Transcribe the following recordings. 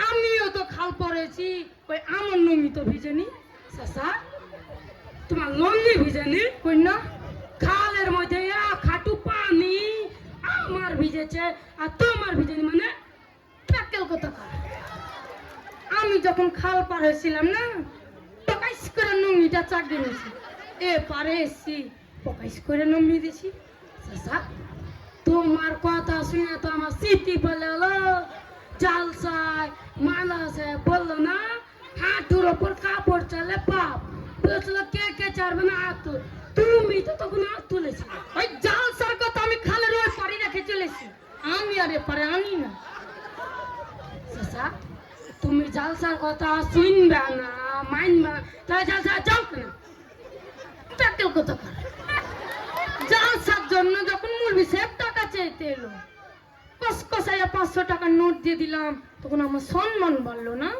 আমিও তো খাল পড়েছি, ওই আমার নমি তো ভিজেনি। চাচা তোমার লঙ্গি ভিজেনি কই না? খালের মধ্যে খাটু পানি আমার ভিজেছে আর তোমার ভিজেনি, মানে প্যাকেল কথা। আমি যখন খাল পার হয়েছিলাম না, পকাইস করে নমিটা চাগিয়ে নিয়েছি, এ পারে এসছি পকাইস করে নমিয়ে দিয়েছি। চাচা তোমার কথা শুনে তো আমার স্মৃতি পেলে এলো। জালসায় মালাসে বললো না হাঁটুর ওপর কাপড় চালে পাপ, বলেছিল কে কে চারবে না হাত। তুমি তো তখন হাত তুলেছি, ওই জালসার কথা আমি খালের ওই পাড়ি রেখে চলেছি, আমি আর এ পারে আনি না। চাচা তুমি জালসার কথা শুনবে না মানবে না, তাহলে জালসা যাও কেন? প্যাকেল কথা কর। জালসার জন্য যখন মুরবি সাহেব টাকা চাইতে এলো, কসকসাইয়া 500 টাকার নোট দিয়ে দিলাম, তখন আমার সম্মান বাড়লো না?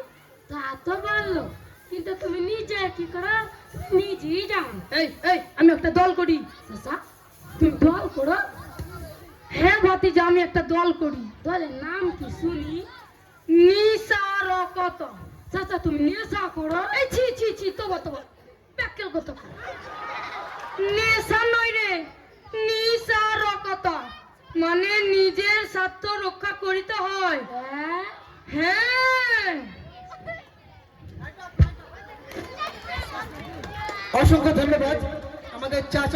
তা তো বাড়লো, কিন্তু তুমি নিজে কি করো নিজেই জানো। এই এই আমি একটা দল করি। চাচা তুমি দল করো? হ্যাঁ ভাতিজা আমি একটা দল করি। দলের নাম কি শুনি? নিশার কত। চাচা তুমি নেশা করো? এই ছি ছি ছি তবা তবা প্যাকেল কত। নেশা নয় রে, নিশার কত, মানে নিজের স্বার্থ রক্ষা করিতে হয়। হ্যাঁ অসংখ্য ধন্যবাদ আমাদের চাচা।